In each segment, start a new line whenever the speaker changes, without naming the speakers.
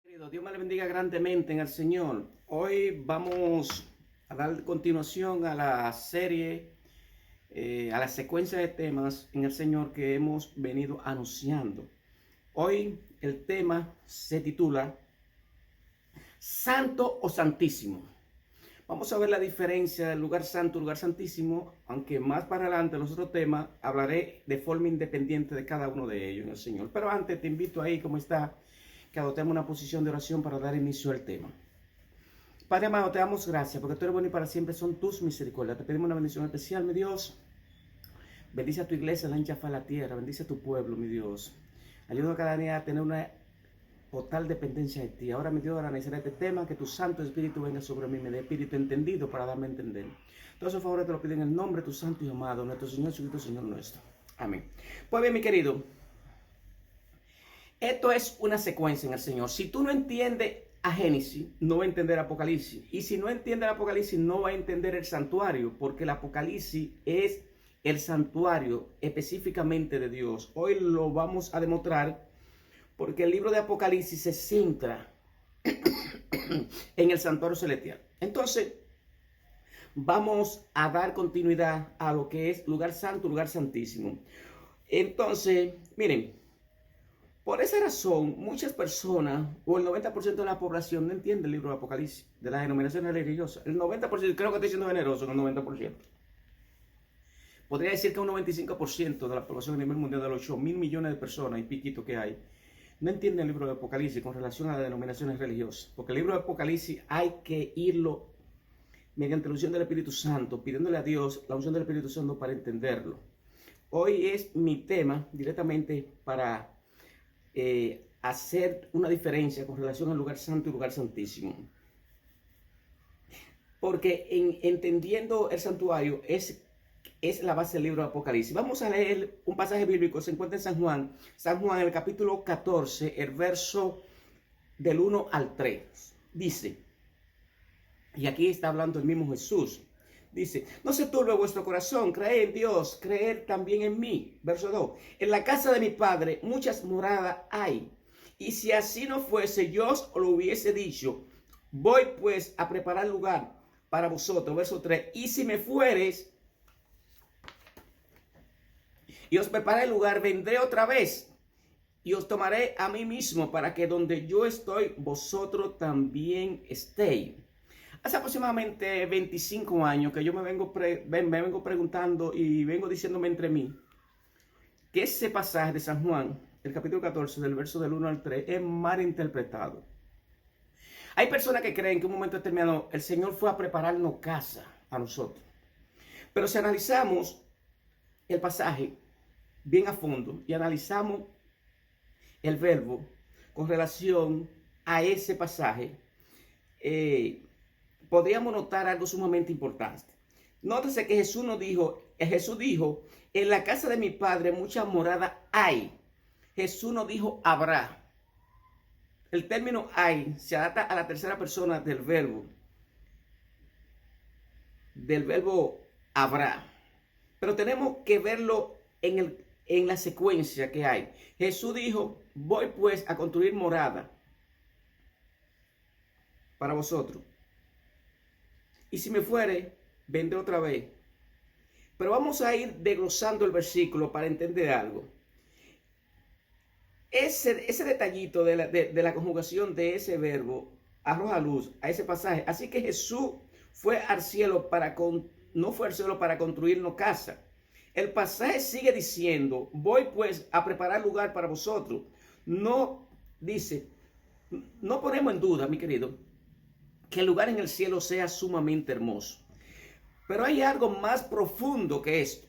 Querido, Dios me le bendiga grandemente en el Señor. Hoy vamos a dar continuación a la serie, a la secuencia de temas en el Señor que hemos venido anunciando. Hoy el tema se titula Santo o Santísimo. Vamos a ver la diferencia del lugar santo y lugar santísimo, aunque más para adelante en los otros temas hablaré de forma independiente de cada uno de ellos en el Señor. Pero antes te invito ahí, como está, que adoptemos una posición de oración para dar inicio al tema. Padre amado, te damos gracias porque tú eres bueno y para siempre son tus misericordias. Te pedimos una bendición especial, mi Dios. Bendice a tu iglesia, la ancha faz la tierra. Bendice a tu pueblo, mi Dios. Ayuda a cada día a tener una total dependencia de ti. Ahora, mi Dios, analizaré este tema, que tu Santo Espíritu venga sobre mí, me dé espíritu entendido para darme a entender. Todos esos favores te lo pido en el nombre de tu Santo y amado, nuestro Señor Jesucristo, Señor nuestro. Amén. Pues bien, mi querido, esto es una secuencia en el Señor. Si tú no entiendes a Génesis, no va a entender Apocalipsis. Y si no entiende el Apocalipsis, no va a entender el santuario, porque el Apocalipsis es el santuario específicamente de Dios. Hoy lo vamos a demostrar porque el libro de Apocalipsis se centra en el santuario celestial. Entonces, vamos a dar continuidad a lo que es lugar santo, lugar santísimo. Entonces, miren, por esa razón, muchas personas, o el 90% de la población, no entiende el libro de Apocalipsis, de las denominaciones religiosas. El 90%, creo que estoy siendo generoso en el 90%. Podría decir que un 95% de la población a nivel mundial, de los 8.000 millones de personas y piquito que hay, no entiende el libro de Apocalipsis con relación a las denominaciones religiosas. Porque el libro de Apocalipsis hay que irlo mediante la unción del Espíritu Santo, pidiéndole a Dios la unción del Espíritu Santo para entenderlo. Hoy es mi tema directamente para hacer una diferencia con relación al lugar santo y lugar santísimo. Porque entendiendo el santuario es la base del libro de Apocalipsis. Vamos a leer un pasaje bíblico, se encuentra en San Juan, el capítulo 14, el verso del 1 al 3. Dice, y aquí está hablando el mismo Jesús, dice, no se turbe vuestro corazón, creed en Dios, creed también en mí. Verso 2, en la casa de mi Padre muchas moradas hay, y si así no fuese, yo os lo hubiese dicho, voy pues a preparar lugar para vosotros. Verso 3, y si me fueres y os preparé el lugar, vendré otra vez y os tomaré a mí mismo, para que donde yo estoy, vosotros también estéis. Hace aproximadamente 25 años que yo me vengo preguntando y vengo diciéndome entre mí que ese pasaje de San Juan, el capítulo 14, del verso del 1 al 3, es mal interpretado. Hay personas que creen que en un momento determinado el Señor fue a prepararnos casa a nosotros. Pero si analizamos el pasaje bien a fondo y analizamos el verbo con relación a ese pasaje, podríamos notar algo sumamente importante. Nótese que Jesús dijo, en la casa de mi Padre muchas moradas hay. Jesús no dijo habrá. El término hay se adapta a la tercera persona del verbo habrá. Pero tenemos que verlo en la secuencia que hay. Jesús dijo, voy pues a construir morada para vosotros. Y si me fuere, vendré otra vez. Pero vamos a ir desglosando el versículo para entender algo. Ese detallito de la conjugación de ese verbo arroja luz a ese pasaje. Así que Jesús fue al cielo no fue al cielo para construirnos casa. El pasaje sigue diciendo, voy pues a preparar lugar para vosotros. No dice, no ponemos en duda, mi querido, que el lugar en el cielo sea sumamente hermoso. Pero hay algo más profundo que esto.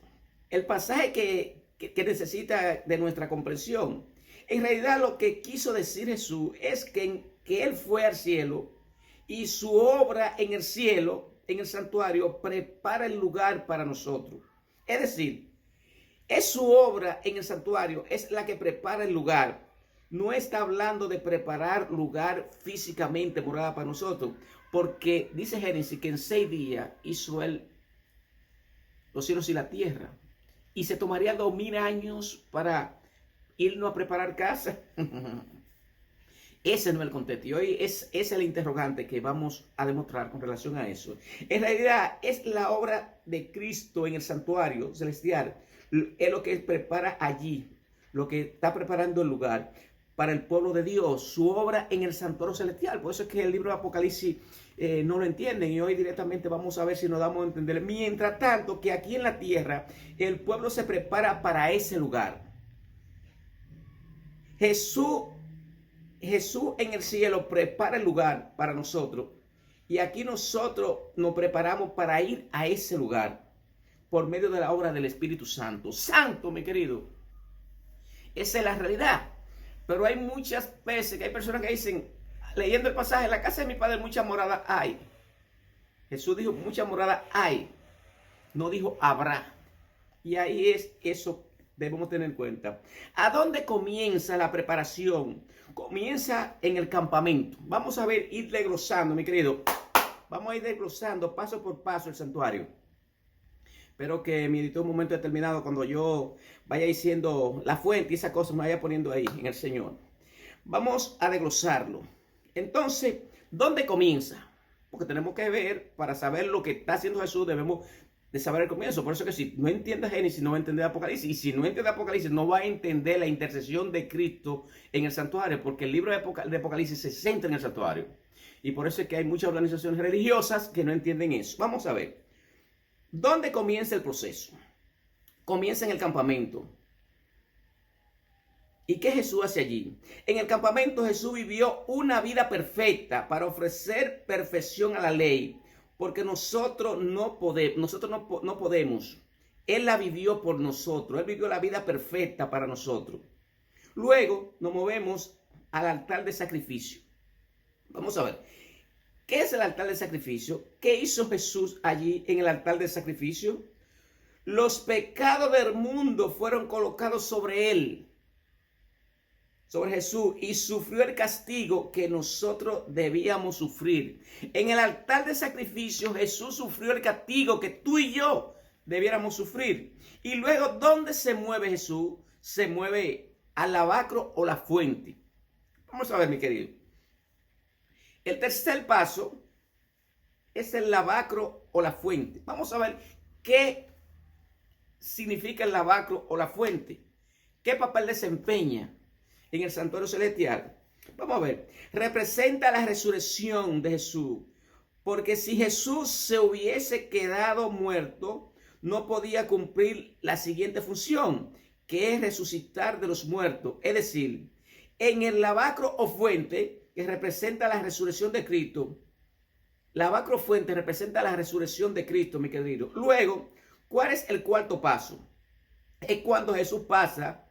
El pasaje que necesita de nuestra comprensión. En realidad lo que quiso decir Jesús es que Él fue al cielo y su obra en el cielo, en el santuario, prepara el lugar para nosotros. Es decir, es su obra en el santuario, es la que prepara el lugar. No está hablando de preparar lugar físicamente, morada para nosotros, porque dice Génesis que en 6 días hizo Él los cielos y la tierra, y se tomaría 2000 años para irnos a preparar casa. Ese no es el contexto. Y hoy es el interrogante que vamos a demostrar con relación a eso. En realidad es la obra de Cristo en el santuario celestial. Es lo que prepara allí, lo que está preparando el lugar para el pueblo de Dios, su obra en el santuario celestial. Por eso es que el libro de Apocalipsis no lo entienden, y hoy directamente vamos a ver si nos damos a entender. Mientras tanto, que aquí en la tierra el pueblo se prepara para ese lugar. Jesús en el cielo prepara el lugar para nosotros, y aquí nosotros nos preparamos para ir a ese lugar por medio de la obra del Espíritu Santo. Santo, mi querido. Esa es la realidad. Pero hay muchas veces que hay personas que dicen, leyendo el pasaje, en la casa de mi padre muchas moradas hay. Jesús dijo, muchas moradas hay. No dijo habrá. Y ahí es eso debemos tener en cuenta. ¿A dónde comienza la preparación? Comienza en el campamento. Vamos a ver, ir desglosando, mi querido. Vamos a ir desglosando paso por paso el santuario. Espero que mi editor, un momento determinado, cuando yo vaya diciendo la fuente y esa cosa, me vaya poniendo ahí en el Señor. Vamos a desglosarlo. Entonces, ¿dónde comienza? Porque tenemos que ver, para saber lo que está haciendo Jesús, debemos de saber el comienzo. Por eso que si no entiendes Génesis, no va a entender Apocalipsis. Y si no entiende Apocalipsis, no va a entender la intercesión de Cristo en el santuario, porque el libro de Apocalipsis se centra en el santuario. Y por eso es que hay muchas organizaciones religiosas que no entienden eso. Vamos a ver. ¿Dónde comienza el proceso? Comienza en el campamento. ¿Y qué Jesús hace allí? En el campamento Jesús vivió una vida perfecta para ofrecer perfección a la ley, porque nosotros no podemos. Él la vivió por nosotros. Él vivió la vida perfecta para nosotros. Luego nos movemos al altar de sacrificio. Vamos a ver. ¿Qué es el altar de sacrificio? ¿Qué hizo Jesús allí en el altar de sacrificio? Los pecados del mundo fueron colocados sobre él, sobre Jesús, y sufrió el castigo que nosotros debíamos sufrir. En el altar de sacrificio Jesús sufrió el castigo que tú y yo debiéramos sufrir. Y luego, ¿dónde se mueve Jesús? Se mueve al lavacro o la fuente. Vamos a ver, mi querido. El tercer paso es el lavacro o la fuente. Vamos a ver qué significa el lavacro o la fuente. ¿Qué papel desempeña en el santuario celestial? Vamos a ver. Representa la resurrección de Jesús. Porque si Jesús se hubiese quedado muerto, no podía cumplir la siguiente función, que es resucitar de los muertos. Es decir, en el lavacro o fuente, que representa la resurrección de Cristo. Lavacro fuente representa la resurrección de Cristo, mi querido. Luego, ¿cuál es el cuarto paso? Es cuando Jesús pasa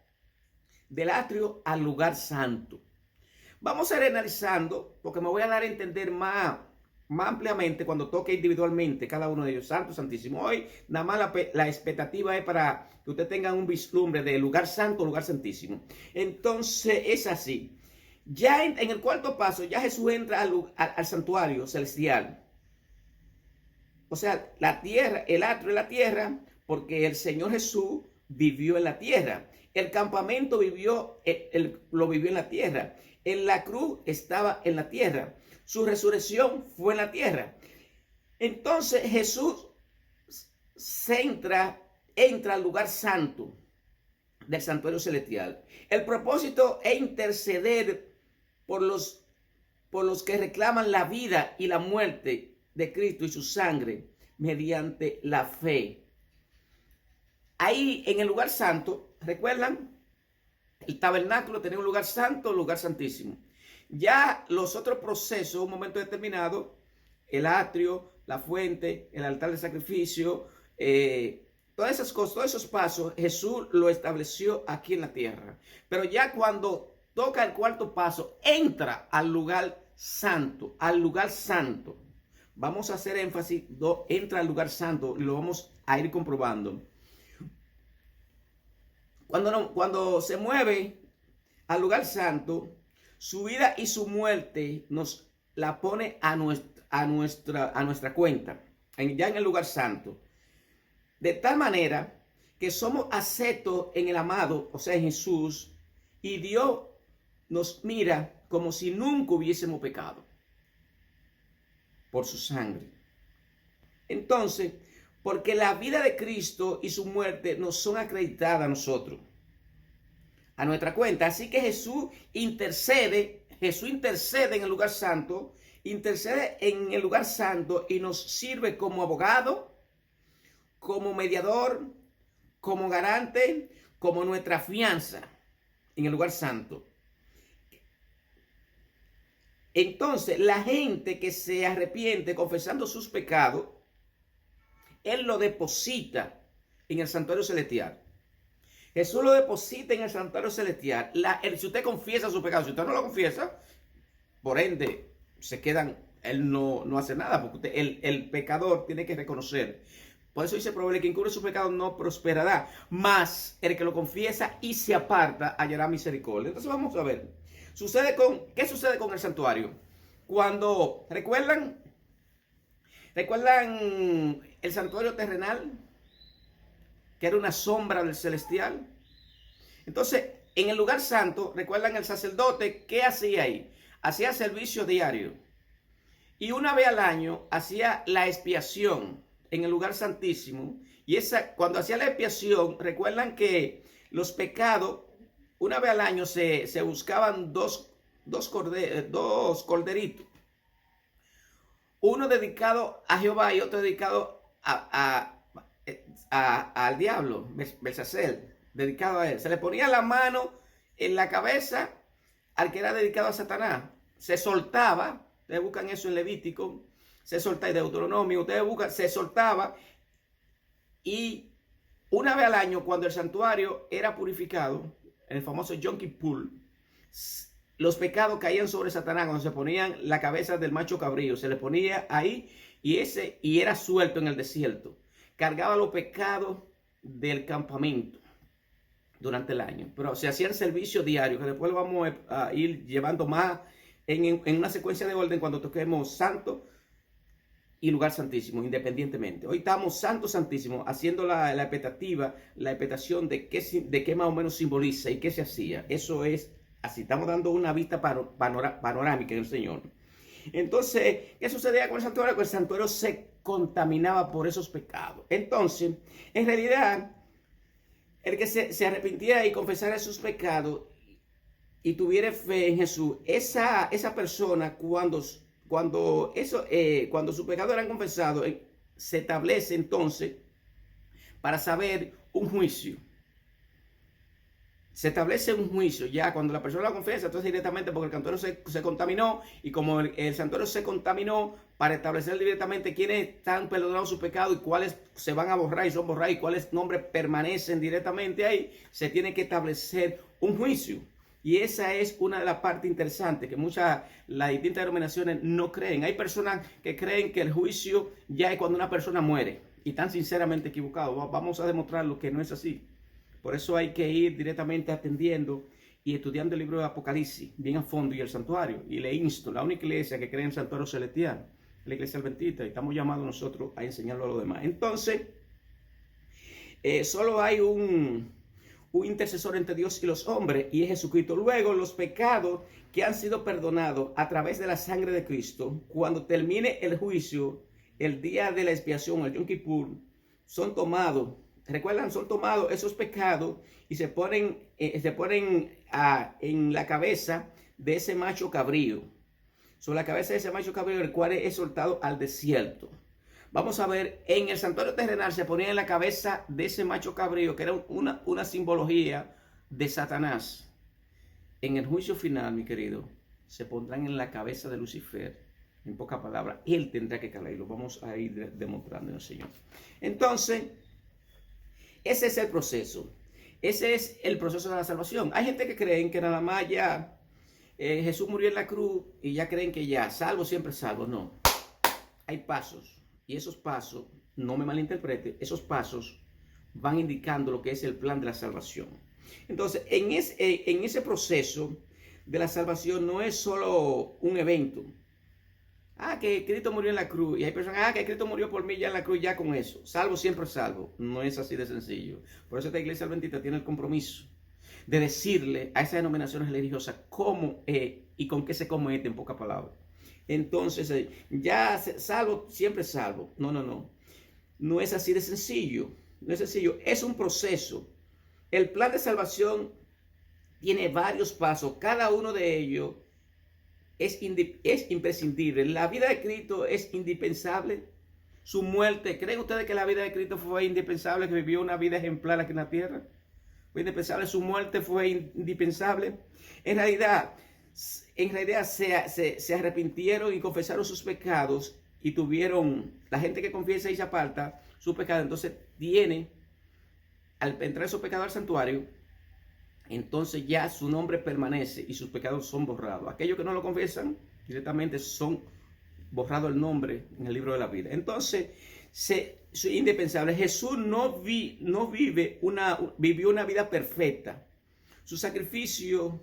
del atrio al lugar santo. Vamos a ir analizando, porque me voy a dar a entender más ampliamente cuando toque individualmente cada uno de ellos. Santo, santísimo. Hoy nada más la expectativa es para que usted tenga un vislumbre de lugar santo, lugar santísimo. Entonces es así. Ya en el cuarto paso, ya Jesús entra al santuario celestial. O sea, la tierra, el atrio de la tierra, porque el Señor Jesús vivió en la tierra. El campamento lo vivió en la tierra. En la cruz estaba en la tierra. Su resurrección fue en la tierra. Entonces Jesús entra al lugar santo del santuario celestial. El propósito es interceder por los que reclaman la vida y la muerte de Cristo y su sangre mediante la fe. Ahí en el lugar santo, ¿recuerdan? El tabernáculo tenía un lugar santo, un lugar santísimo. Ya los otros procesos, un momento determinado, el atrio, la fuente, el altar de sacrificio, todas esas cosas, todos esos pasos, Jesús lo estableció aquí en la tierra. Pero ya cuando toca el cuarto paso, entra al lugar santo, al lugar santo. Vamos a hacer énfasis, entra al lugar santo, y lo vamos a ir comprobando. Cuando se mueve al lugar santo, su vida y su muerte nos la pone a nuestra cuenta, ya en el lugar santo. De tal manera que somos aceptos en el amado, o sea, en Jesús, y Dios nos mira como si nunca hubiésemos pecado por su sangre. Entonces, porque la vida de Cristo y su muerte nos son acreditadas a nosotros, a nuestra cuenta. Así que Jesús intercede en el lugar santo, y nos sirve como abogado, como mediador, como garante, como nuestra fianza en el lugar santo. Entonces, la gente que se arrepiente confesando sus pecados, Él lo deposita en el santuario celestial. Jesús lo deposita en el santuario celestial. Si usted confiesa su pecado, si usted no lo confiesa, por ende, se quedan, Él no hace nada, porque el pecador tiene que reconocer. Por eso dice Proverbios, que encubre su pecado no prosperará, mas el que lo confiesa y se aparta hallará misericordia. Entonces vamos a ver, ¿qué sucede con el santuario? Cuando, ¿recuerdan el santuario terrenal? Que era una sombra del celestial. Entonces, en el lugar santo, ¿recuerdan el sacerdote? ¿Qué hacía ahí? Hacía servicio diario. Y una vez al año hacía la expiación en el lugar santísimo. Y cuando hacía la expiación, recuerdan que los pecados, una vez al año se buscaban dos corderitos. Uno dedicado a Jehová y otro dedicado al diablo, Belzasel, dedicado a él. Se le ponía la mano en la cabeza al que era dedicado a Satanás. Se soltaba, ustedes buscan eso en Levítico, se soltaba, en Deuteronomio, ustedes buscan, se soltaba. Y una vez al año, cuando el santuario era purificado, en el famoso Yom Kippur, los pecados caían sobre Satanás cuando se ponían la cabeza del macho cabrío, se le ponía ahí y era suelto en el desierto. Cargaba los pecados del campamento durante el año. Pero se hacía el servicio diario, que después lo vamos a ir llevando más en una secuencia de orden cuando toquemos santo y lugar santísimo, independientemente. Hoy estamos santo, santísimo, haciendo la expectación de qué más o menos simboliza y qué se hacía. Eso es así, estamos dando una vista panorámica en el Señor. Entonces, ¿qué sucedía con el santuario? Que el santuario se contaminaba por esos pecados. Entonces, en realidad, el que se arrepintiera y confesara sus pecados y tuviera fe en Jesús, esa persona, cuando sus pecados eran confesados, se establece entonces para saber un juicio. Se establece un juicio ya cuando la persona lo confiesa, entonces directamente, porque el santuario se contaminó, y como el santuario se contaminó, para establecer directamente quiénes están perdonados sus pecados y cuáles se van a borrar y son borrados y cuáles nombres permanecen directamente ahí, se tiene que establecer un juicio. Y esa es una de las partes interesantes que las distintas denominaciones no creen. Hay personas que creen que el juicio ya es cuando una persona muere, y están sinceramente equivocados. Vamos a demostrar lo que no es así. Por eso hay que ir directamente atendiendo y estudiando el libro de Apocalipsis bien a fondo, y el santuario. Y le insto, la única iglesia que cree en el santuario celestial es la iglesia adventista, y estamos llamados nosotros a enseñarlo a los demás. Entonces, solo hay un intercesor entre Dios y los hombres, y es Jesucristo. Luego, los pecados que han sido perdonados a través de la sangre de Cristo, cuando termine el juicio, el día de la expiación, el Yom Kippur, son tomados. Recuerdan, son tomados esos pecados y se ponen en la cabeza de ese macho cabrío. Sobre la cabeza de ese macho cabrío, el cual es soltado al desierto. Vamos a ver, en el santuario terrenal se ponía en la cabeza de ese macho cabrío, que era una simbología de Satanás. En el juicio final, mi querido, se pondrán en la cabeza de Lucifer. En pocas palabras, él tendrá que caer. Lo vamos a ir demostrando en el Señor. Entonces, ese es el proceso. Ese es el proceso de la salvación. Hay gente que creen que nada más ya Jesús murió en la cruz y ya creen que ya, salvo, siempre salvo. No. Hay pasos. Y esos pasos, no me malinterprete, esos pasos van indicando lo que es el plan de la salvación. Entonces, en ese proceso de la salvación no es solo un evento. Que Cristo murió en la cruz. Y hay personas, que Cristo murió por mí ya en la cruz, ya con eso. Salvo, siempre salvo. No es así de sencillo. Por eso esta iglesia adventista tiene el compromiso de decirle a esas denominaciones religiosas cómo y con qué se comete, en pocas palabras. Entonces, ya salvo, siempre salvo. No, no, no. No es así de sencillo. No es sencillo. Es un proceso. El plan de salvación tiene varios pasos. Cada uno de ellos es imprescindible. La vida de Cristo es indispensable. Su muerte, ¿creen ustedes que la vida de Cristo fue indispensable, que vivió una vida ejemplar aquí en la tierra? Fue indispensable. Su muerte fue indispensable. En realidad se arrepintieron y confesaron sus pecados y tuvieron, la gente que confiesa y se aparta su pecado, entonces tiene, al entrar su pecado al santuario, entonces ya su nombre permanece y sus pecados son borrados. Aquellos que no lo confiesan, directamente son borrado el nombre en el libro de la vida. Entonces, es indispensable. Jesús vivió una vida perfecta. Su sacrificio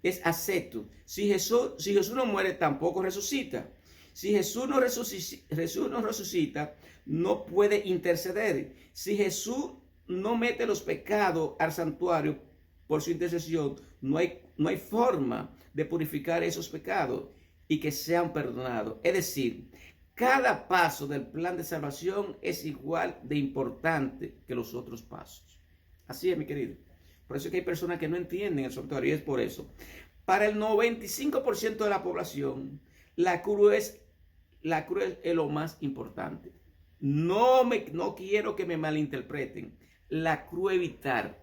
es acepto. Si Jesús no muere, tampoco resucita. Si Jesús no resucita, no puede interceder. Si Jesús no mete los pecados al santuario por su intercesión, no hay forma de purificar esos pecados y que sean perdonados. Es decir, cada paso del plan de salvación es igual de importante que los otros pasos. Así es, mi querido. Por eso es que hay personas que no entienden el santuario, y es por eso. Para el 95% de la población, la cruz es lo más importante. No quiero que me malinterpreten. La cruz es vital.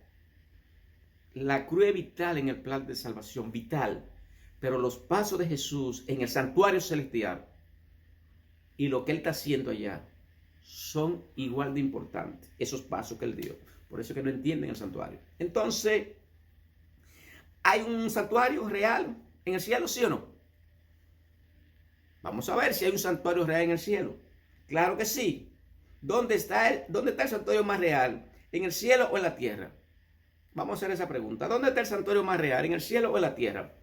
La cruz es vital en el plan de salvación, vital. Pero los pasos de Jesús en el santuario celestial y lo que Él está haciendo allá son igual de importantes, esos pasos que Él dio. Por eso es que no entienden el santuario. Entonces, ¿hay un santuario real en el cielo, sí o no? Vamos a ver si hay un santuario real en el cielo. Claro que sí. ¿Dónde está el santuario más real? ¿En el cielo o en la tierra? Vamos a hacer esa pregunta. ¿Dónde está el santuario más real? ¿En el cielo o en la tierra?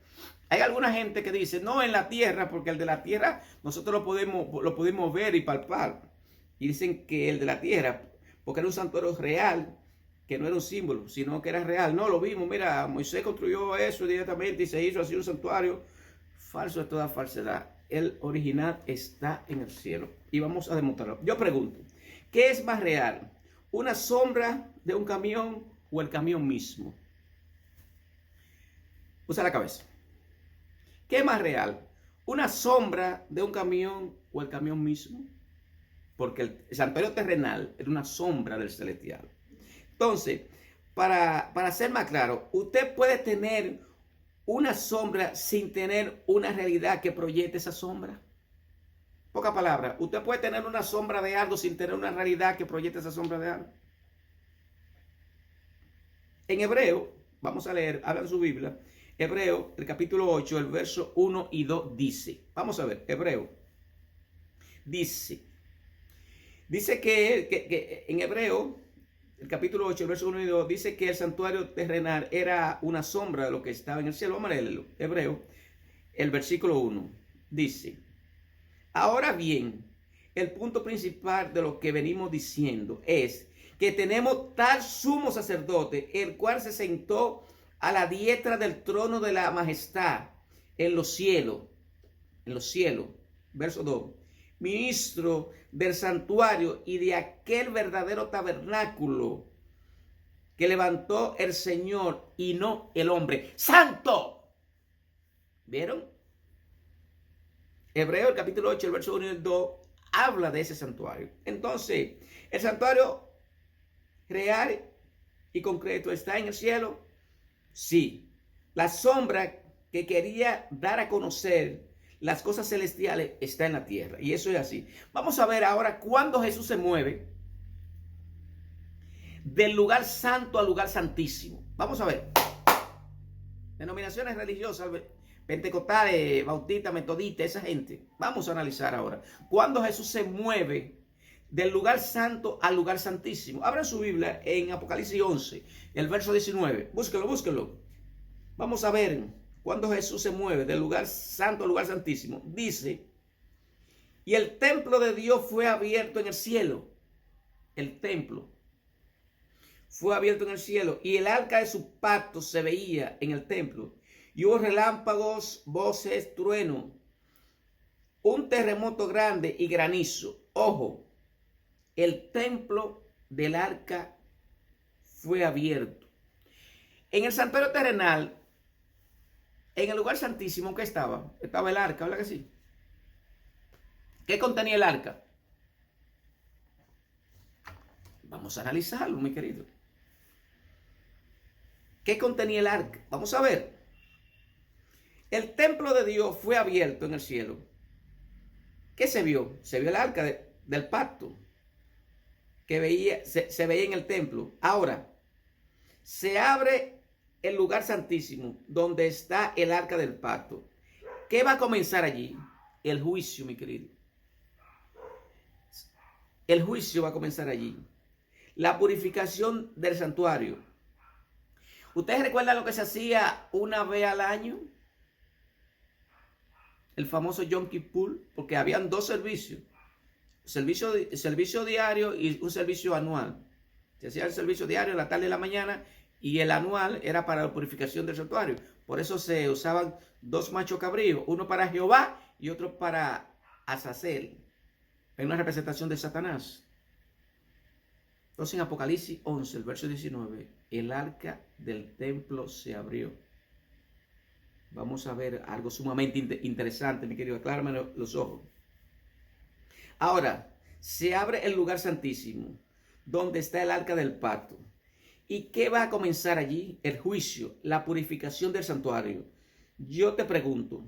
Hay alguna gente que dice, no, en la tierra, porque el de la tierra nosotros lo podemos ver y palpar. Y dicen que el de la tierra, porque era un santuario real, que no era un símbolo, sino que era real. No, lo vimos, mira, Moisés construyó eso directamente y se hizo así un santuario. Falso de toda falsedad. El original está en el cielo. Y vamos a demostrarlo. Yo pregunto, ¿qué es más real? ¿Una sombra de un camión o el camión mismo? Usa la cabeza. ¿Qué es más real? ¿Una sombra de un camión o el camión mismo? Porque el santuario terrenal era una sombra del celestial. Entonces, para ser más claro, usted puede tener una sombra sin tener una realidad que proyecte esa sombra. Poca palabra, usted puede tener una sombra de algo sin tener una realidad que proyecte esa sombra de algo. En Hebreo, vamos a leer, habla en su Biblia, Hebreo, el capítulo 8, el verso 1 y 2 dice, vamos a ver, Hebreo, dice que en Hebreo, el capítulo 8, el verso 1 y 2, dice que el santuario terrenal era una sombra de lo que estaba en el cielo. Vamos a leerlo. Hebreo, el versículo 1, dice, ahora bien, el punto principal de lo que venimos diciendo es que tenemos tal sumo sacerdote, el cual se sentó a la diestra del trono de la majestad en los cielos, verso 2, ministro del santuario y de aquel verdadero tabernáculo que levantó el Señor y no el hombre. ¡Santo! ¿Vieron? Hebreo, el capítulo 8, el verso 1 y el 2, habla de ese santuario. Entonces, el santuario real y concreto está en el cielo. Sí, la sombra que quería dar a conocer las cosas celestiales está en la tierra. Y eso es así. Vamos a ver ahora cuándo Jesús se mueve del lugar santo al lugar santísimo. Vamos a ver. Denominaciones religiosas, pentecostales, bautistas, metodistas, esa gente. Vamos a analizar ahora cuándo Jesús se mueve del lugar santo al lugar santísimo. Abran su Biblia en Apocalipsis 11, el verso 19. Búsquenlo. Vamos a ver cuando Jesús se mueve del lugar santo al lugar santísimo. Dice, y el templo de Dios fue abierto en el cielo. El templo fue abierto en el cielo y el arca de su pacto se veía en el templo. Y hubo relámpagos, voces, trueno, un terremoto grande y granizo. Ojo, el templo del arca fue abierto. En el santuario terrenal, en el lugar santísimo, ¿qué estaba? Estaba el arca, ¿verdad que sí? ¿Qué contenía el arca? Vamos a analizarlo, mi querido. ¿Qué contenía el arca? Vamos a ver. El templo de Dios fue abierto en el cielo. ¿Qué se vio? Se vio el arca del pacto que se veía en el templo. Ahora, se abre el lugar santísimo donde está el arca del pacto. ¿Qué va a comenzar allí? El juicio, mi querido. El juicio va a comenzar allí. La purificación del santuario. ¿Ustedes recuerdan lo que se hacía una vez al año? El famoso Yom Kippur, porque habían dos servicios. Servicio diario y un servicio anual. Se hacía el servicio diario en la tarde y la mañana y el anual era para la purificación del santuario. Por eso se usaban dos machos cabríos, uno para Jehová y otro para Azazel. Es una representación de Satanás. Entonces en Apocalipsis 11, el verso 19, el arca del templo se abrió. Vamos a ver algo sumamente interesante, mi querido. Aclárame los ojos. Ahora, se abre el lugar santísimo, donde está el arca del pacto. ¿Y qué va a comenzar allí? El juicio, la purificación del santuario. Yo te pregunto,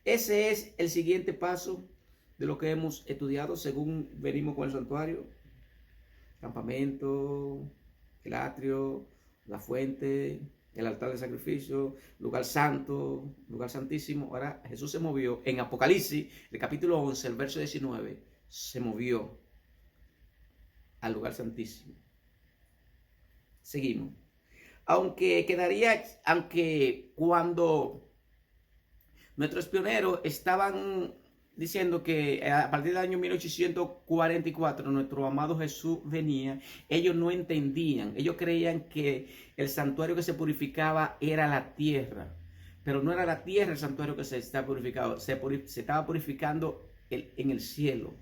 ¿ese es el siguiente paso de lo que hemos estudiado según venimos con el santuario? Campamento, el atrio, la fuente, el altar de sacrificio, lugar santo, lugar santísimo. Ahora Jesús se movió en Apocalipsis, el capítulo 11, el verso 19, se movió al lugar santísimo. Seguimos. Aunque cuando nuestros pioneros estaban diciendo que a partir del año 1844 nuestro amado Jesús venía, ellos no entendían, ellos creían que el santuario que se purificaba era la tierra, pero no era la tierra el santuario que se estaba purificando, se estaba purificando en el cielo.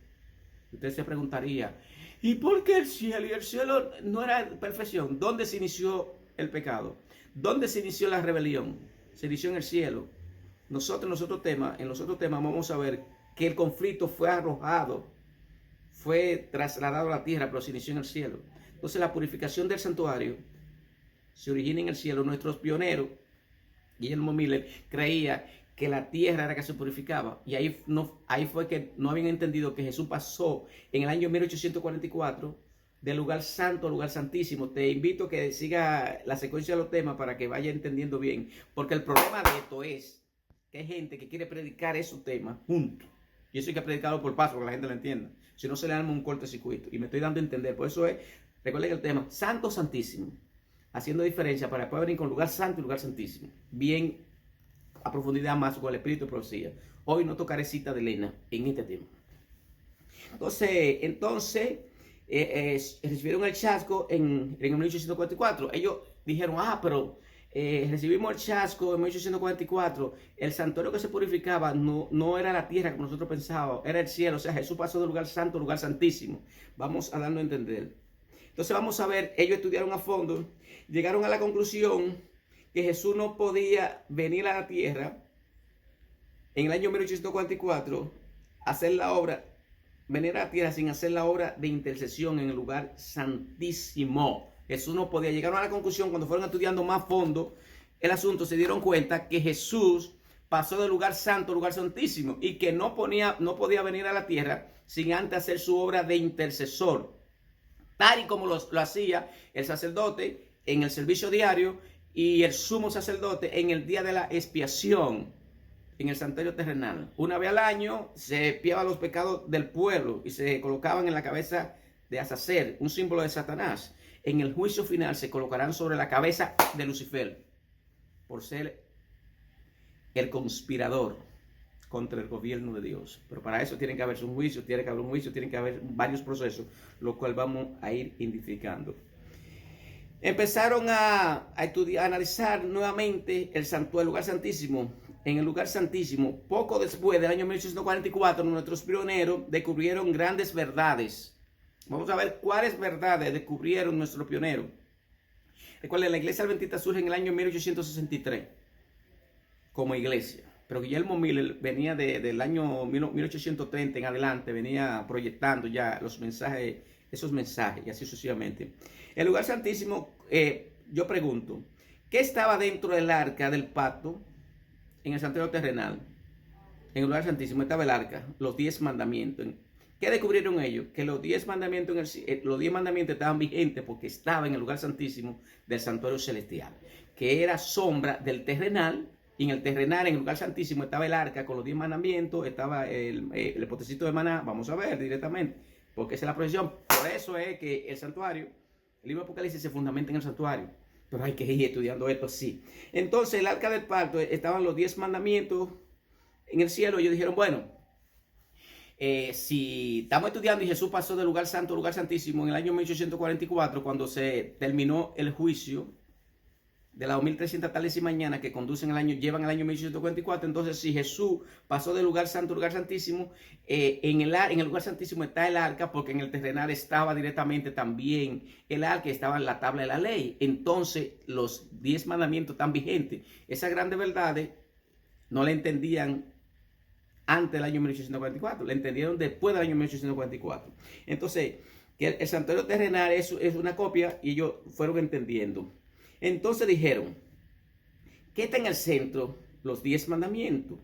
Usted se preguntaría, ¿y por qué el cielo? Y el cielo no era perfección. ¿Dónde se inició el pecado? ¿Dónde se inició la rebelión? Se inició en el cielo. Nosotros en los otros temas vamos a ver que el conflicto fue arrojado, fue trasladado a la tierra, pero se inició en el cielo. Entonces la purificación del santuario se origina en el cielo. Nuestros pioneros, Guillermo Miller, creía que la tierra era que se purificaba. Y ahí fue que no habían entendido que Jesús pasó en el año 1844 del lugar santo al lugar santísimo. Te invito a que siga la secuencia de los temas para que vaya entendiendo bien. Porque el problema de esto es que hay gente que quiere predicar esos temas juntos. Y eso hay que predicarlo por paso para que la gente lo entienda. Si no, se le arma un cortocircuito. Y me estoy dando a entender. Por eso es, recuerden el tema, santo, santísimo. Haciendo diferencia para poder venir con lugar santo y lugar santísimo. Bien a profundidad más con el espíritu de profecía. Hoy no tocaré cita de Elena en este tema. Entonces recibieron el chasco en 1844. Ellos dijeron, pero recibimos el chasco en 1844. El santuario que se purificaba no era la tierra como nosotros pensábamos, era el cielo. O sea, Jesús pasó del lugar santo al lugar santísimo. Vamos a darnos a entender. Entonces vamos a ver, ellos estudiaron a fondo, llegaron a la conclusión que Jesús no podía venir a la tierra en el año 1844, hacer la obra, venir a la tierra sin hacer la obra de intercesión en el lugar santísimo. Jesús no podía. Llegaron a la conclusión cuando fueron estudiando más a fondo el asunto, se dieron cuenta que Jesús pasó del lugar santo al lugar santísimo y que no podía venir a la tierra sin antes hacer su obra de intercesor, tal y como lo hacía el sacerdote en el servicio diario y el sumo sacerdote en el día de la expiación en el santuario terrenal. Una vez al año se expiaban los pecados del pueblo y se colocaban en la cabeza de Azazel, un símbolo de Satanás. En el juicio final se colocarán sobre la cabeza de Lucifer por ser el conspirador contra el gobierno de Dios. Pero para eso tiene que haber un juicio, tienen que haber varios procesos, lo cual vamos a ir identificando. empezaron a estudiar, a analizar nuevamente el lugar santísimo. En el lugar santísimo, poco después del año 1844, nuestros pioneros descubrieron grandes verdades. Vamos a ver cuáles verdades descubrieron nuestros pioneros. Recuerden, la iglesia adventista surge en el año 1863 como iglesia. Pero Guillermo Miller venía del año 1830 en adelante, venía proyectando ya los mensajes, esos mensajes y así sucesivamente. El lugar santísimo, yo pregunto, ¿qué estaba dentro del arca del pacto en el santuario terrenal? En el lugar santísimo estaba el arca, los 10 mandamientos. ¿Qué descubrieron ellos? Que los 10 mandamientos, los 10 mandamientos estaban vigentes porque estaba en el lugar santísimo del santuario celestial, que era sombra del terrenal. Y en el terrenal, en el lugar santísimo, estaba el arca con los 10 mandamientos, estaba el potecito de maná. Vamos a ver directamente, porque esa es la procesión. Por eso es que el santuario, el libro de Apocalipsis se fundamenta en el santuario. Pero hay que ir estudiando esto así. Entonces, el arca del pacto, estaban los 10 mandamientos en el cielo. Y ellos dijeron, bueno, si estamos estudiando y Jesús pasó del lugar santo al lugar santísimo en el año 1844, cuando se terminó el juicio de las 2300 tardes y mañanas que conducen llevan el año 1844, entonces si Jesús pasó del lugar santo al lugar santísimo, en el lugar santísimo está el arca, porque en el terrenal estaba directamente también el arca, estaba en la tabla de la ley. Entonces los 10 mandamientos están vigentes. Esas grandes verdades no la entendían antes del año 1844, la entendieron después del año 1844. Entonces, que el santuario terrenal es una copia y ellos fueron entendiendo. Entonces dijeron, ¿qué está en el centro? Los 10 mandamientos.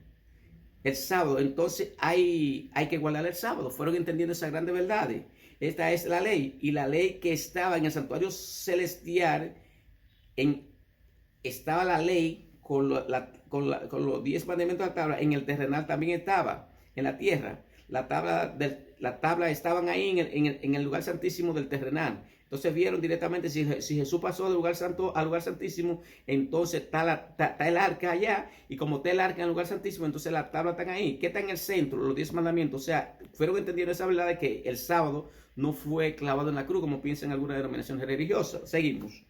El sábado, entonces hay que guardar el sábado. Fueron entendiendo esas grandes verdades. Esta es la ley. Y la ley que estaba en el santuario celestial, estaba la ley con los 10 mandamientos de la tabla. En el terrenal también estaba, en la tierra. La tabla estaban ahí en el lugar santísimo del terrenal. Entonces vieron directamente si Jesús pasó del lugar santo al lugar santísimo, entonces está el arca allá, y como está el arca en el lugar santísimo, entonces las tablas están ahí. ¿Qué está en el centro? Los 10 mandamientos. O sea, fueron entendiendo esa verdad de que el sábado no fue clavado en la cruz, como piensan algunas denominaciones religiosas. Seguimos.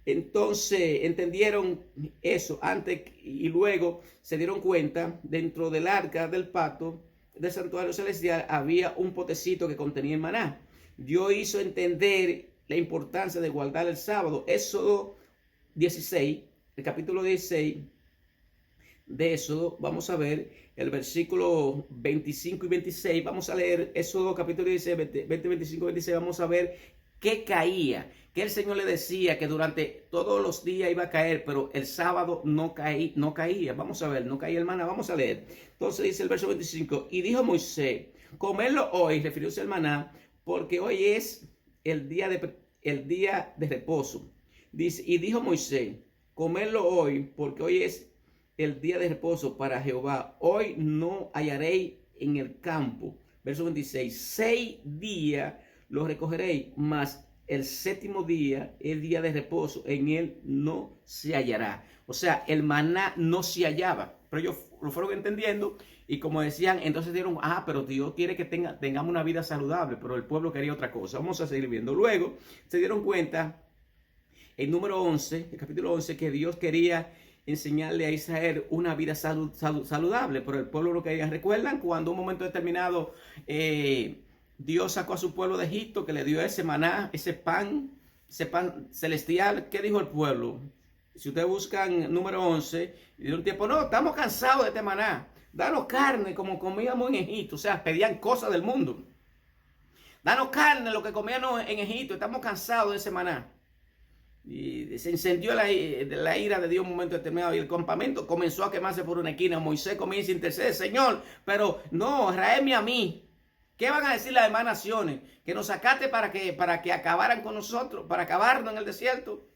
Entonces entendieron eso antes y luego se dieron cuenta, dentro del arca del pacto del santuario celestial había un potecito que contenía el maná. Dios hizo entender la importancia de guardar el sábado. Éxodo 16, el capítulo 16 de Éxodo, vamos a ver el versículo 25 y 26. Vamos a leer Éxodo capítulo 16, 20, 25 y 26. Vamos a ver qué caía, que el Señor le decía que durante todos los días iba a caer, pero el sábado no caía. Vamos a ver, no caía el maná. Vamos a leer. Entonces dice el verso 25, y dijo Moisés, comerlo hoy, refirióse al maná, porque hoy es el día de reposo. Dice, y dijo Moisés, comerlo hoy, porque hoy es el día de reposo para Jehová. Hoy no hallaréis en el campo. Verso 26, 6 días lo recogeréis, mas el séptimo día, el día de reposo, en él no se hallará. O sea, el maná no se hallaba. Pero ellos lo fueron entendiendo y como decían, entonces dieron, pero Dios quiere que tengamos una vida saludable, pero el pueblo quería otra cosa. Vamos a seguir viendo. Luego se dieron cuenta, en número 11, el capítulo 11, que Dios quería enseñarle a Israel una vida saludable, pero el pueblo no quería. ¿Recuerdan cuando un momento determinado Dios sacó a su pueblo de Egipto, que le dio ese maná, ese pan celestial? ¿Qué dijo el pueblo? Si ustedes buscan número 11, y de un tiempo, no, estamos cansados de este maná. Danos carne como comíamos en Egipto. O sea, pedían cosas del mundo. Danos carne, lo que comíamos en Egipto. Estamos cansados de ese maná. Y se encendió la ira de Dios en un momento determinado. Y el campamento comenzó a quemarse por una esquina. Moisés comienza a interceder. Señor, pero no, tráeme a mí. ¿Qué van a decir las demás naciones? Que nos sacaste para que acabaran con nosotros, para acabarnos en el desierto.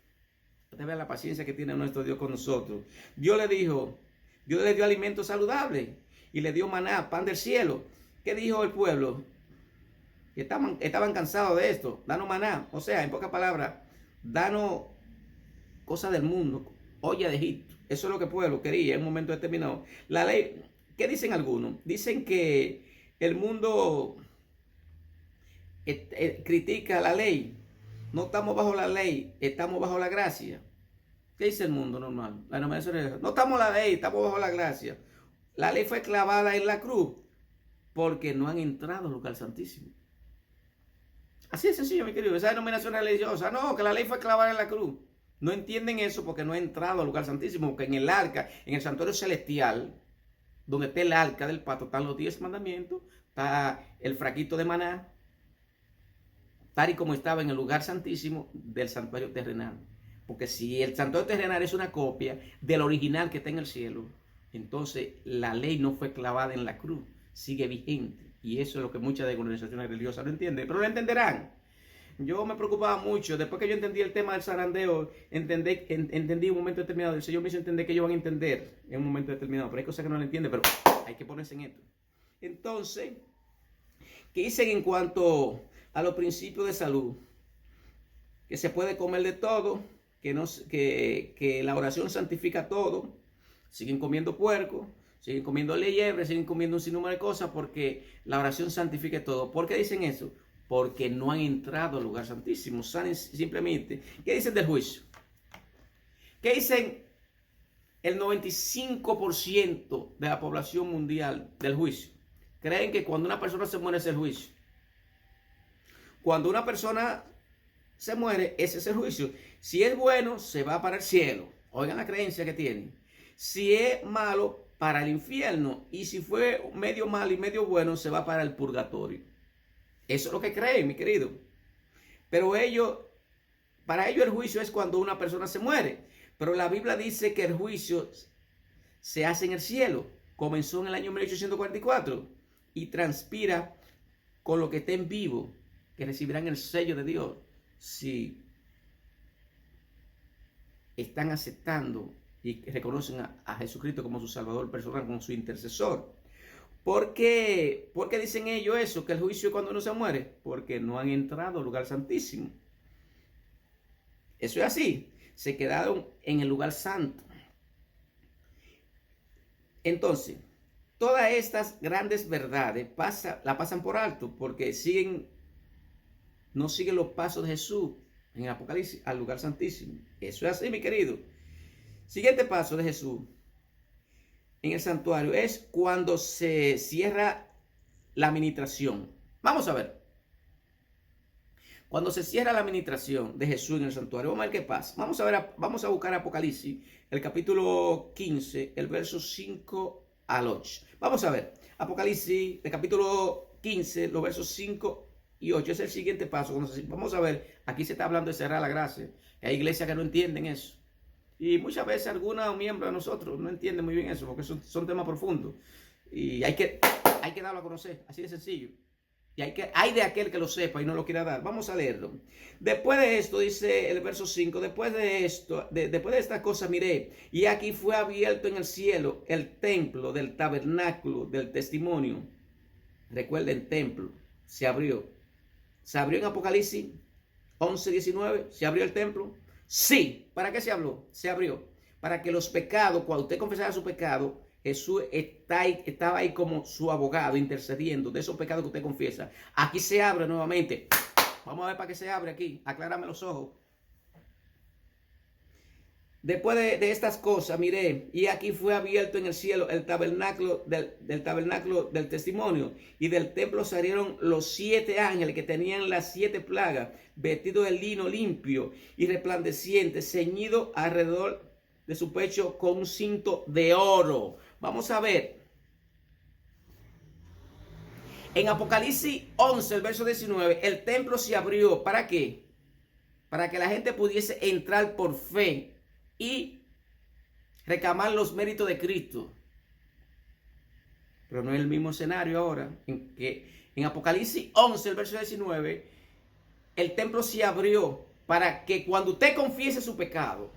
Ustedes vean la paciencia que tiene nuestro Dios con nosotros. Dios le dio alimento saludable y le dio maná, pan del cielo. ¿Qué dijo el pueblo? Estaban cansados de esto. Danos maná. O sea, en pocas palabras, danos cosas del mundo, olla de Egipto. Eso es lo que el pueblo quería en un momento determinado. La ley, ¿qué dicen algunos? Dicen que el mundo critica la ley. No estamos bajo la ley, estamos bajo la gracia. ¿Qué dice el mundo normal? La denominación, no estamos en la ley, estamos bajo la gracia. La ley fue clavada en la cruz porque no han entrado al lugar santísimo. Así de sencillo, mi querido. Esa denominación religiosa, no, que la ley fue clavada en la cruz. No entienden eso porque no han entrado al lugar santísimo, porque en el arca, en el santuario celestial, donde está el arca del pacto, están los 10 mandamientos, está el fraquito de maná, tal y como estaba en el lugar santísimo del santuario terrenal. Porque si el santuario terrenal es una copia del original que está en el cielo, entonces la ley no fue clavada en la cruz, sigue vigente. Y eso es lo que muchas organizaciones religiosas no entienden, pero lo entenderán. Yo me preocupaba mucho, después que yo entendí el tema del zarandeo, entendí en un momento determinado, el Señor me hizo entender que ellos van a entender en un momento determinado, pero hay cosas que no lo entienden, pero hay que ponerse en esto. Entonces, ¿qué dicen en cuanto a los principios de salud? Que se puede comer de todo, que la oración santifica todo, siguen comiendo puerco, siguen comiendo liebre, siguen comiendo un sinnúmero de cosas porque la oración santifica todo. ¿Por qué dicen eso? Porque no han entrado al lugar santísimo, saben simplemente. ¿Qué dicen del juicio? ¿Qué dicen el 95% de la población mundial del juicio? Creen que cuando una persona se muere es el juicio. Cuando una persona se muere, ese es el juicio. Si es bueno, se va para el cielo. Oigan la creencia que tienen. Si es malo, para el infierno. Y si fue medio malo y medio bueno, se va para el purgatorio. Eso es lo que creen, mi querido. Pero para ellos el juicio es cuando una persona se muere. Pero la Biblia dice que el juicio se hace en el cielo. Comenzó en el año 1844 y transpira con lo que estén vivos, que recibirán el sello de Dios si están aceptando y reconocen a Jesucristo como su Salvador personal, como su intercesor. ¿Por qué dicen ellos eso? Que el juicio es cuando uno se muere. Porque no han entrado al lugar santísimo. Eso es así. Se quedaron en el lugar santo. Entonces, todas estas grandes verdades la pasan por alto porque no siguen los pasos de Jesús en el Apocalipsis al lugar santísimo. Eso es así, mi querido. Siguiente paso de Jesús en el santuario es cuando se cierra la administración. Vamos a ver. Cuando se cierra la administración de Jesús en el santuario, vamos a ver qué pasa. Vamos a buscar Apocalipsis, el capítulo 15, el verso 5 al 8. Vamos a ver. Apocalipsis, el capítulo 15, los versos 5 y 8. Es el siguiente paso. Vamos a ver. Aquí se está hablando de cerrar la gracia. Hay iglesias que no entienden eso. Y muchas veces algunos miembros de nosotros no entienden muy bien eso, porque son temas profundos. Y hay que darlo a conocer, así de sencillo. Y hay de aquel que lo sepa y no lo quiera dar. Vamos a leerlo. Después de esto, dice el verso 5, después de estas cosas miré, y aquí fue abierto en el cielo el templo del tabernáculo del testimonio. Recuerden, templo, se abrió. Se abrió en Apocalipsis 11:19, se abrió el templo. Sí, ¿para qué se habló? Se abrió. Para que los pecados, cuando usted confesara su pecado, Jesús estaba ahí como su abogado, intercediendo de esos pecados que usted confiesa. Aquí se abre nuevamente. Vamos a ver para qué se abre aquí. Aclárame los ojos. Después de estas cosas, miré, y aquí fue abierto en el cielo el tabernáculo del testimonio, y del templo salieron los 7 ángeles que tenían las 7 plagas, vestidos de lino limpio y resplandeciente, ceñido alrededor de su pecho con un cinto de oro. Vamos a ver. En Apocalipsis 11, el verso 19, el templo se abrió. ¿Para qué? Para que la gente pudiese entrar por fe y reclamar los méritos de Cristo. Pero no es el mismo escenario ahora. En Apocalipsis 11, el verso 19, el templo se abrió para que cuando usted confiese su pecado,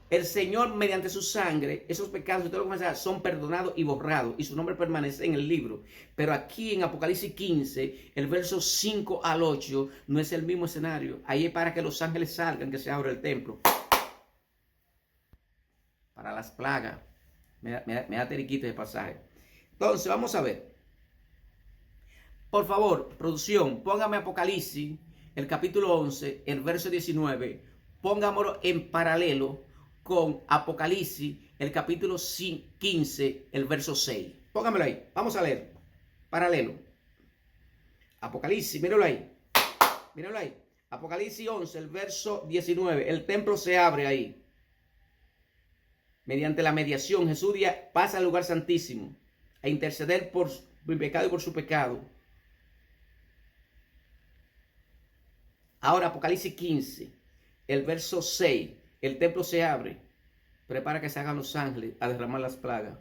el Señor, mediante su sangre, esos pecados, usted lo comienza, son perdonados y borrados, y su nombre permanece en el libro. Pero aquí en Apocalipsis 15, el verso 5 al 8, no es el mismo escenario. Ahí es para que los ángeles salgan, que se abra el templo. Para las plagas. Me da teriquito de pasaje. Entonces, vamos a ver. Por favor, producción, póngame Apocalipsis, el capítulo 11, el verso 19, pongámoslo en paralelo con Apocalipsis, el capítulo 15, el verso 6. Póngamelo ahí, vamos a leer, paralelo. Apocalipsis, míralo ahí, míralo ahí. Apocalipsis 11, el verso 19, el templo se abre ahí. Mediante la mediación, Jesús pasa al lugar santísimo a interceder por mi pecado y por su pecado. Ahora, Apocalipsis 15, el verso 6, el templo se abre, prepara que se hagan los ángeles a derramar las plagas.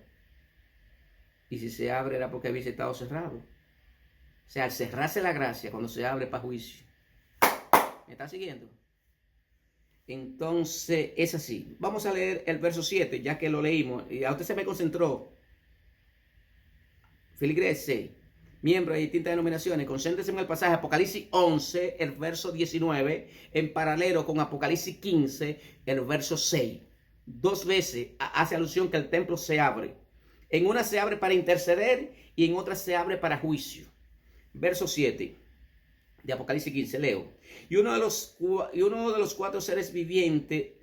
Y si se abre era porque había estado cerrado. O sea, al cerrarse la gracia, cuando se abre para juicio. ¿Me está siguiendo? Entonces, es así. Vamos a leer el verso 7, ya que lo leímos. Y a usted se me concentró. Filigrese, miembros de distintas denominaciones, concéntrense en el pasaje Apocalipsis 11, el verso 19, en paralelo con Apocalipsis 15, el verso 6. Dos veces hace alusión que el templo se abre. En una se abre para interceder y en otra se abre para juicio. Verso 7 de Apocalipsis 15, leo. Y uno de los cuatro seres vivientes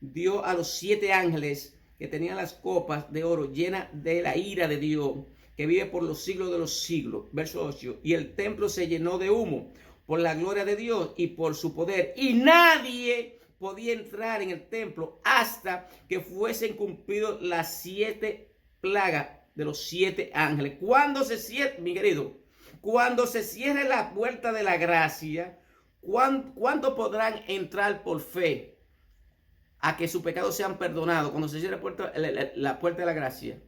dio a los 7 ángeles que tenían las copas de oro llenas de la ira de Dios, que vive por los siglos de los siglos. Verso 8. Y el templo se llenó de humo por la gloria de Dios y por su poder. Y nadie podía entrar en el templo hasta que fuesen cumplidos las 7 plagas de los 7 ángeles. Cuando se cierre, mi querido, cuando se cierre la puerta de la gracia, ¿cuánto podrán entrar por fe a que sus pecados sean perdonados? Cuando se cierre la puerta de la gracia.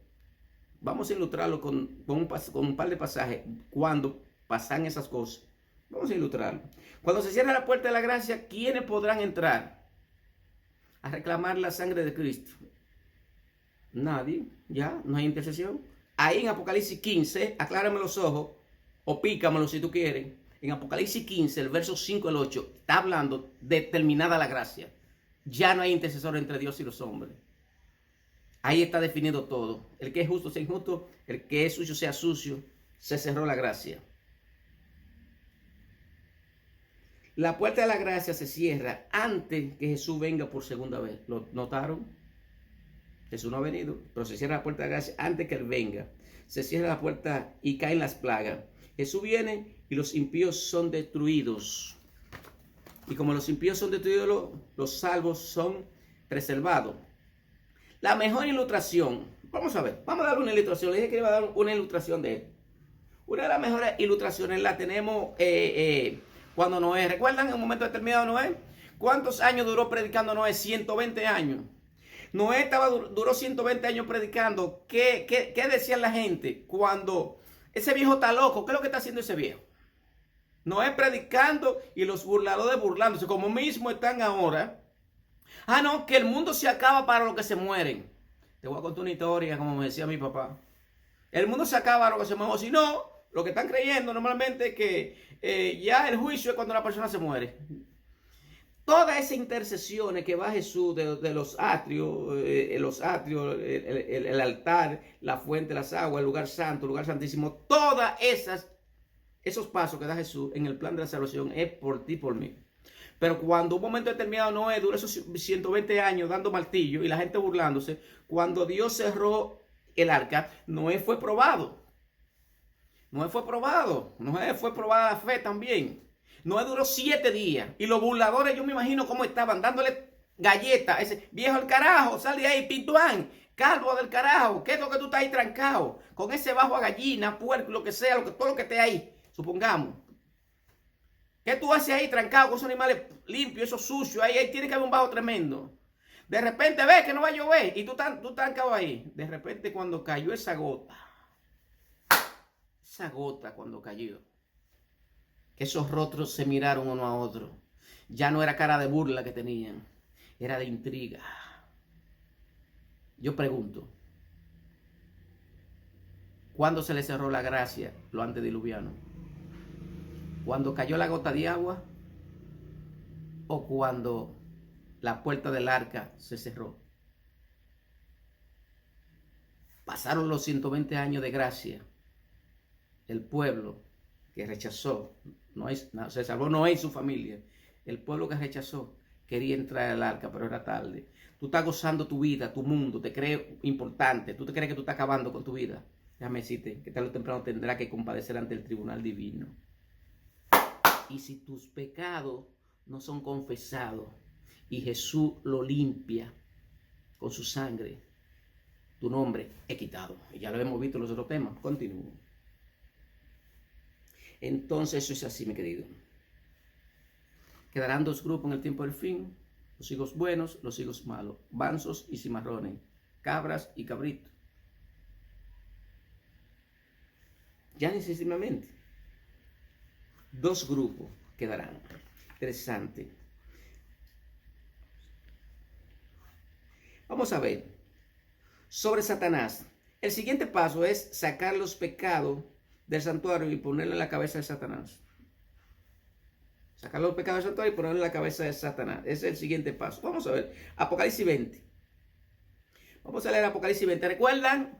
Vamos a ilustrarlo con un par de pasajes cuando pasan esas cosas. Vamos a ilustrarlo. Cuando se cierre la puerta de la gracia, ¿quiénes podrán entrar a reclamar la sangre de Cristo? Nadie, ya, no hay intercesión. Ahí en Apocalipsis 15, aclárame los ojos o pícamelo si tú quieres. En Apocalipsis 15, el verso 5 al 8, está hablando de terminada la gracia. Ya no hay intercesor entre Dios y los hombres. Ahí está definido todo. El que es justo sea injusto, el que es sucio sea sucio. Se cerró la gracia. La puerta de la gracia se cierra antes que Jesús venga por segunda vez. ¿Lo notaron? Jesús no ha venido, pero se cierra la puerta de la gracia antes que Él venga. Se cierra la puerta y caen las plagas. Jesús viene y los impíos son destruidos. Y como los impíos son destruidos, los salvos son preservados. La mejor ilustración, vamos a ver, vamos a dar una ilustración. Le dije que iba a dar una ilustración de él. Una de las mejores ilustraciones la tenemos cuando Noé. ¿Recuerdan en un momento determinado Noé? ¿Cuántos años duró predicando Noé? 120 años. Noé duró 120 años predicando. ¿Qué decía la gente cuando ese viejo está loco? ¿Qué es lo que está haciendo ese viejo? Noé predicando y los burladores burlándose, como mismo están ahora. Ah, no, que el mundo se acaba para los que se mueren. Te voy a contar una historia, como me decía mi papá. El mundo se acaba para los que se mueren. O si no, lo que están creyendo normalmente es que ya el juicio es cuando la persona se muere. Todas esas intercesiones que va Jesús de los atrios, el altar, la fuente, las aguas, el lugar santo, el lugar santísimo, todas esos pasos que da Jesús en el plan de la salvación es por ti y por mí. Pero cuando un momento determinado Noé duró esos 120 años dando martillo y la gente burlándose, cuando Dios cerró el arca, Noé fue probado. Noé fue probada la fe también. Noé duró 7 días y los burladores, yo me imagino cómo estaban dándole galletas. Ese viejo al carajo, sal de ahí, pintuán, calvo del carajo, ¿qué es lo que tú estás ahí trancado? Con ese bajo a gallina, puerco, lo que sea, todo lo que esté ahí, supongamos. ¿Qué tú haces ahí trancado con esos animales limpios, esos sucios? Ahí tiene que haber un bajo tremendo. De repente ves que no va a llover y tú trancado ahí. De repente cuando cayó esa gota cuando cayó, esos rostros se miraron uno a otro. Ya no era cara de burla que tenían, era de intriga. Yo pregunto, ¿cuándo se le cerró la gracia lo antediluviano? ¿Cuando cayó la gota de agua o cuando la puerta del arca se cerró? Pasaron los 120 años de gracia. El pueblo que rechazó, se salvó Noé y su familia. El pueblo que rechazó quería entrar al arca, pero era tarde. Tú estás gozando tu vida, tu mundo, te crees importante, tú te crees que tú estás acabando con tu vida. Déjame decirte que tarde o temprano tendrás que compadecer ante el tribunal divino. Y si tus pecados no son confesados y Jesús lo limpia con su sangre, tu nombre es quitado. Y ya lo hemos visto en los otros temas. Continúo. Entonces eso es así, mi querido. Quedarán dos grupos en el tiempo del fin: los higos buenos, los higos malos, mansos y cimarrones, cabras y cabritos. Ya necesariamente, dos grupos quedarán. Interesante. Vamos a ver sobre Satanás. El siguiente paso es sacar los pecados del santuario y ponerlo en la cabeza de Satanás. Sacar los pecados del santuario y ponerlo en la cabeza de Satanás. Ese es el siguiente paso. Vamos a ver. Apocalipsis 20. Vamos a leer Apocalipsis 20. ¿Recuerdan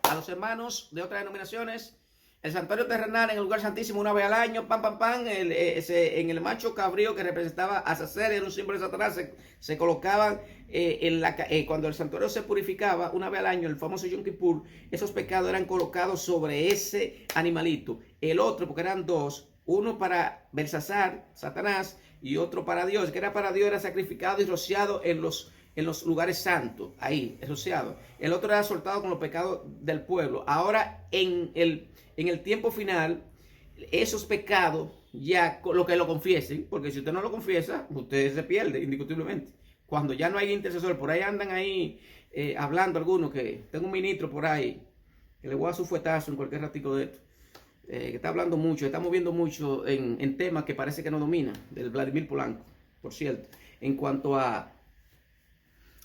a los hermanos de otras denominaciones? El santuario terrenal en el lugar santísimo una vez al año, pam, pam, pam, en el macho cabrío que representaba a Sacer, era un símbolo de Satanás, se colocaban cuando el santuario se purificaba una vez al año, el famoso Yom Kippur, esos pecados eran colocados sobre ese animalito. El otro, porque eran dos, uno para Belsasar, Satanás, y otro para Dios, que era para Dios, era sacrificado y rociado en los lugares santos, ahí, rociado. El otro era soltado con los pecados del pueblo. Ahora, en el tiempo final, esos pecados, ya lo que lo confiesen, porque si usted no lo confiesa, usted se pierde indiscutiblemente. Cuando ya no hay intercesor, por ahí andan ahí hablando algunos, que tengo un ministro por ahí, que le voy a dar su fuetazo en cualquier ratico de esto, que está hablando mucho, está moviendo mucho en temas que parece que no domina, del Vladimir Polanco, por cierto, en cuanto a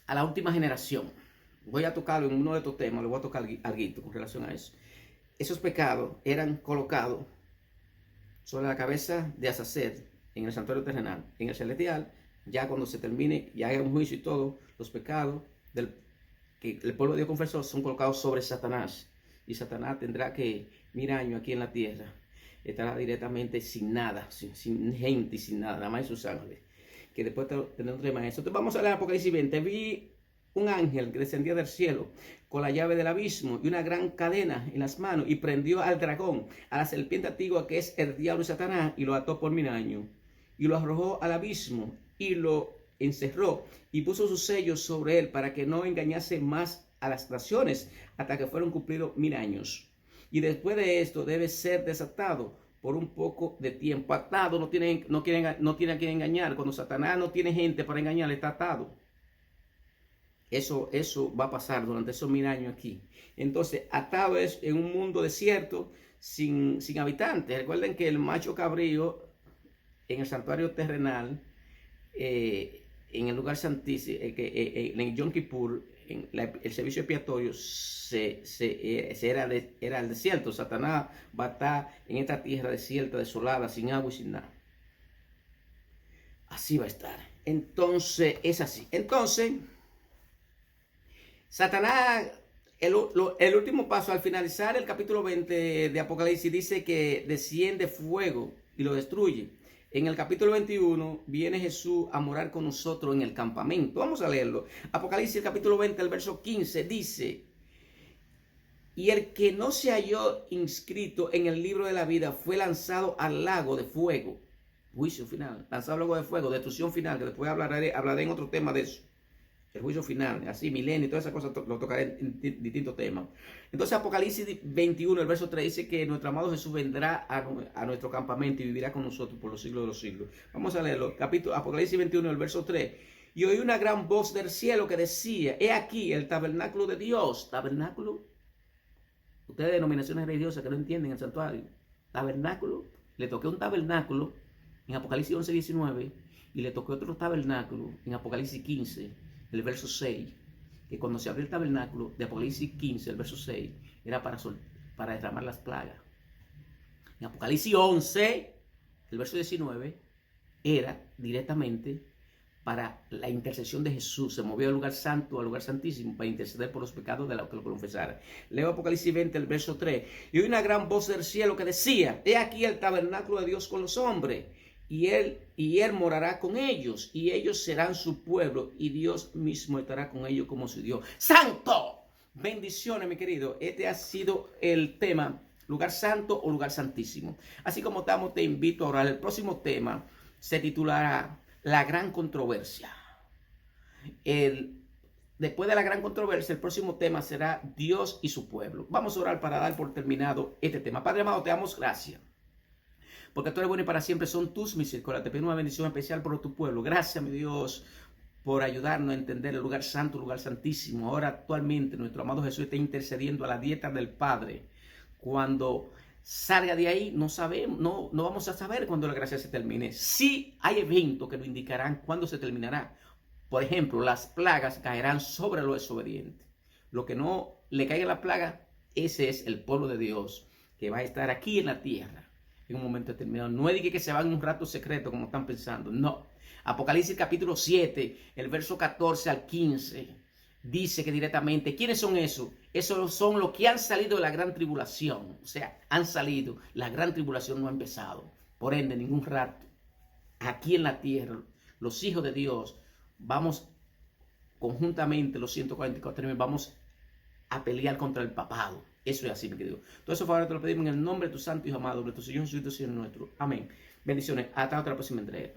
la última generación. Voy a tocarlo en uno de estos temas, le voy a tocar algo con relación a eso. Esos pecados eran colocados sobre la cabeza de Azazel en el santuario terrenal. En el celestial, ya cuando se termine, ya hay un juicio y todo, los pecados que el pueblo de Dios confesó son colocados sobre Satanás. Y Satanás tendrá que 1000 años aquí en la tierra. Estará directamente sin nada, sin gente y sin nada más de sus ángeles. Que después tendremos un tema de eso. Entonces vamos a leer Apocalipsis 20. Vi un ángel que descendía del cielo con la llave del abismo y una gran cadena en las manos, y prendió al dragón, a la serpiente antigua que es el diablo y Satanás, y lo ató por 1000 años, y lo arrojó al abismo y lo encerró y puso sus sellos sobre él para que no engañase más a las naciones hasta que fueron cumplidos 1000 años. Y después de esto debe ser desatado por un poco de tiempo. Atado, no tiene a quien engañar. Cuando Satanás no tiene gente para engañar, está atado. Eso va a pasar durante esos 1000 años aquí. Entonces, atado es en un mundo desierto, sin habitantes. Recuerden que el macho cabrío en el santuario terrenal, en el lugar santísimo, en el Yom Kippur, el servicio expiatorio, era el desierto. Satanás va a estar en esta tierra desierta, desolada, sin agua y sin nada. Así va a estar. Entonces, es así. Entonces, Satanás, el último paso, al finalizar el capítulo 20 de Apocalipsis, dice que desciende fuego y lo destruye. En el capítulo 21 viene Jesús a morar con nosotros en el campamento. Vamos a leerlo. Apocalipsis, el capítulo 20, el verso 15, dice: y el que no se halló inscrito en el libro de la vida fue lanzado al lago de fuego. Juicio final, lanzado al lago de fuego, destrucción final, que después hablaré en otro tema de eso. El juicio final, así, milenio y todas esas cosas lo tocaré en distintos temas. Entonces Apocalipsis 21, el verso 3 dice que nuestro amado Jesús vendrá a nuestro campamento y vivirá con nosotros por los siglos de los siglos. Vamos a leerlo. Apocalipsis 21, el verso 3. Y oí una gran voz del cielo que decía: he aquí el tabernáculo de Dios. ¿Tabernáculo? Ustedes de denominaciones religiosas que no entienden el santuario. Tabernáculo. Le toqué un tabernáculo en Apocalipsis 11, 19. Y le toqué otro tabernáculo en Apocalipsis 15. El verso 6, que cuando se abrió el tabernáculo de Apocalipsis 15, el verso 6, era para derramar las plagas. En Apocalipsis 11, el verso 19, era directamente para la intercesión de Jesús. Se movió del lugar santo al lugar santísimo para interceder por los pecados de los que lo confesaran. Leo Apocalipsis 20, el verso 3. Y oí una gran voz del cielo que decía: he aquí el tabernáculo de Dios con los hombres, y él morará con ellos, y ellos serán su pueblo, y Dios mismo estará con ellos como su Dios. ¡Santo! Bendiciones, mi querido. Este ha sido el tema, lugar santo o lugar santísimo. Así como estamos, te invito a orar. El próximo tema se titulará La gran controversia. Después de la gran controversia, el próximo tema será Dios y su pueblo. Vamos a orar para dar por terminado este tema. Padre amado, te damos gracias, porque tú eres bueno y para siempre son tus misericordias. Te pido una bendición especial por tu pueblo. Gracias, mi Dios, por ayudarnos a entender el lugar santo, el lugar santísimo. Ahora actualmente nuestro amado Jesús está intercediendo a la dieta del Padre. Cuando salga de ahí, no sabemos, no vamos a saber cuándo la gracia se termine. Sí hay eventos que nos indicarán cuándo se terminará. Por ejemplo, las plagas caerán sobre los desobedientes. Lo que no le caiga la plaga, ese es el pueblo de Dios que va a estar aquí en la tierra en un momento determinado. No es de que se van en un rato secreto como están pensando, no. Apocalipsis capítulo 7, el verso 14 al 15, dice que directamente, ¿quiénes son esos? Esos son los que han salido de la gran tribulación. O sea, han salido, la gran tribulación no ha empezado. Por ende, ningún rato. Aquí en la tierra, los hijos de Dios, vamos conjuntamente, los 144.000, vamos a pelear contra el papado. Eso es así, mi querido. Todo eso, favor, te lo pedimos en el nombre de tu santo Hijo amado, de tu Señor Jesucristo, Señor nuestro. Amén. Bendiciones. Hasta otra próxima entrega.